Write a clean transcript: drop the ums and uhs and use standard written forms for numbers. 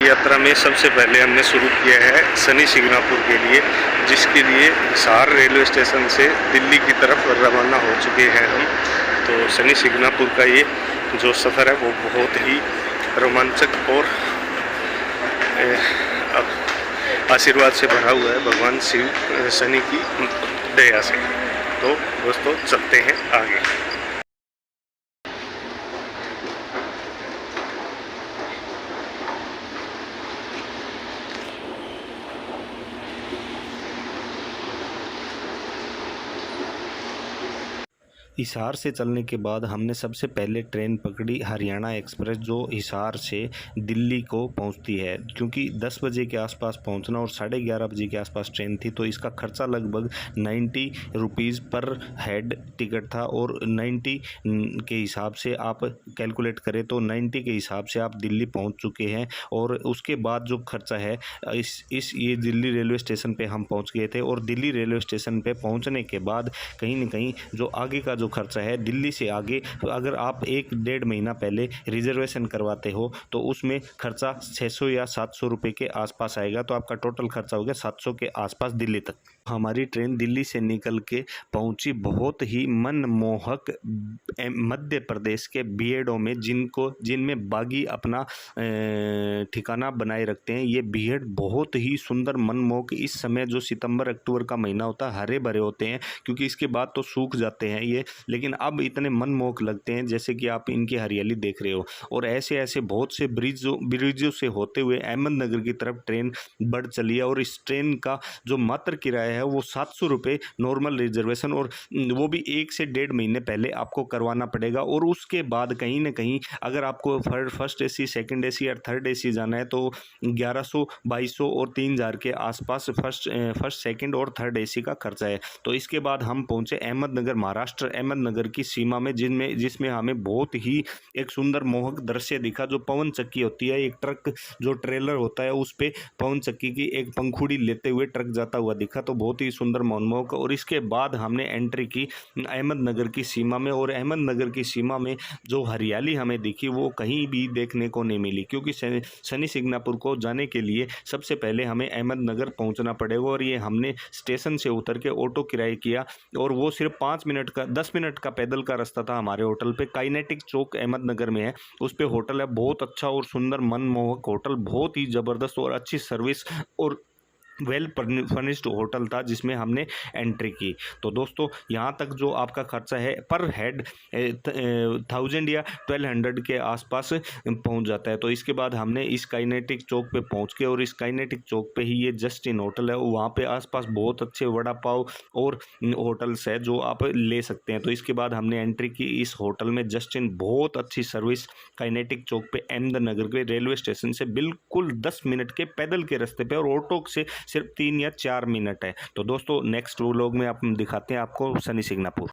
यात्रा में सबसे पहले हमने शुरू किया है शनि शिंगणापुर के लिए, जिसके लिए हिसार रेलवे स्टेशन से दिल्ली की तरफ रवाना हो चुके हैं हम। तो शनि शिंगणापुर का ये जो सफ़र है वो बहुत ही रोमांचक और आशीर्वाद से भरा हुआ है भगवान शिव शनि की दया से। तो दोस्तों चलते हैं आगे। हिसार से चलने के बाद हमने सबसे पहले ट्रेन पकड़ी हरियाणा एक्सप्रेस, जो हिसार से दिल्ली को पहुंचती है। क्योंकि 10 बजे के आसपास पहुंचना और 11:30 बजे के आसपास ट्रेन थी, तो इसका खर्चा लगभग 90 रुपीज़ पर हेड टिकट था। और 90 के हिसाब से आप कैलकुलेट करें तो 90 के हिसाब से आप दिल्ली पहुँच चुके हैं। और उसके बाद जो खर्चा है ये दिल्ली रेलवे स्टेशन पर हम पहुँच गए थे। और दिल्ली रेलवे स्टेशन पर पहुँचने के बाद कहीं ना कहीं जो आगे का जो खर्चा है दिल्ली से आगे, अगर आप 1-1.5 महीना पहले रिजर्वेशन करवाते हो तो उसमें खर्चा 600 या 700 रुपये के आसपास आएगा। तो आपका टोटल खर्चा हो गया 700 के आसपास दिल्ली तक। हमारी ट्रेन दिल्ली से निकल के पहुंची बहुत ही मनमोहक मध्य प्रदेश के बीएडओ में, जिनमें बागी अपना ठिकाना बनाए रखते हैं। ये बीएड बहुत ही सुंदर मनमोहक, इस समय जो सितंबर अक्टूबर का महीना होता है हरे भरे होते हैं, क्योंकि इसके बाद तो सूख जाते हैं ये, लेकिन अब इतने मनमोहक लगते हैं जैसे कि आप इनकी हरियाली देख रहे हो। और ऐसे ऐसे बहुत से ब्रिजों से होते हुए अहमदनगर की तरफ ट्रेन बढ़ चली है। और इस ट्रेन का जो मात्र किराया है वो 700 रुपये नॉर्मल रिजर्वेशन, और वो भी 1 से 1.5 महीने पहले आपको करवाना पड़ेगा। और उसके बाद कहीं ना कहीं अगर आपको फर्स्ट एसी, सेकंड एसी या थर्ड एसी जाना है तो 1100, 2200 और 3000 के आसपास फर्स्ट, सेकंड और थर्ड एसी का खर्चा है। तो इसके बाद हम पहुंचे अहमदनगर, महाराष्ट्र अहमदनगर की सीमा में, जिसमें हमें बहुत ही एक सुंदर मोहक दृश्य दिखा। जो पवन चक्की होती है, एक ट्रक जो ट्रेलर होता है उस पे पवन चक्की की एक पंखुड़ी लेते हुए ट्रक जाता हुआ दिखा, तो बहुत ही सुंदर मनमोहक। और इसके बाद हमने एंट्री की अहमदनगर की सीमा में। और अहमदनगर की सीमा में जो हरियाली हमें दिखी वो कहीं भी देखने को नहीं मिली, क्योंकि शनि शिंगणापुर को जाने के लिए सबसे पहले हमें अहमदनगर पहुंचना पड़ेगा। और ये हमने स्टेशन से उतर के ऑटो किराए किया, और वो सिर्फ 10 मिनट का पैदल का रास्ता था हमारे होटल पे। काइनेटिक चौक अहमदनगर में है, उस पे होटल है, बहुत अच्छा और सुंदर मनमोहक होटल, बहुत ही ज़बरदस्त और अच्छी सर्विस और वेल फर्निश्ड होटल था जिसमें हमने एंट्री की। तो दोस्तों यहाँ तक जो आपका खर्चा है पर हेड 1000 या 1200 के आसपास पहुँच जाता है। तो इसके बाद हमने इस काइनेटिक चौक पे पहुँच के, और इस काइनेटिक चौक पे ही ये जस्ट इन होटल है, वहाँ पे आसपास बहुत अच्छे वड़ा पाव और होटल्स है जो आप ले सकते हैं। तो इसके बाद हमने एंट्री की इस होटल में, जस्ट इन, बहुत अच्छी सर्विस काइनेटिक चौक पे अहमदनगर के रेलवे स्टेशन से बिल्कुल 10 मिनट के पैदल के रास्ते पे, और ऑटो से सिर्फ 3 या 4 मिनट है। तो दोस्तों नेक्स्ट व्लॉग में आप दिखाते हैं आपको शनि शिंगणापुर।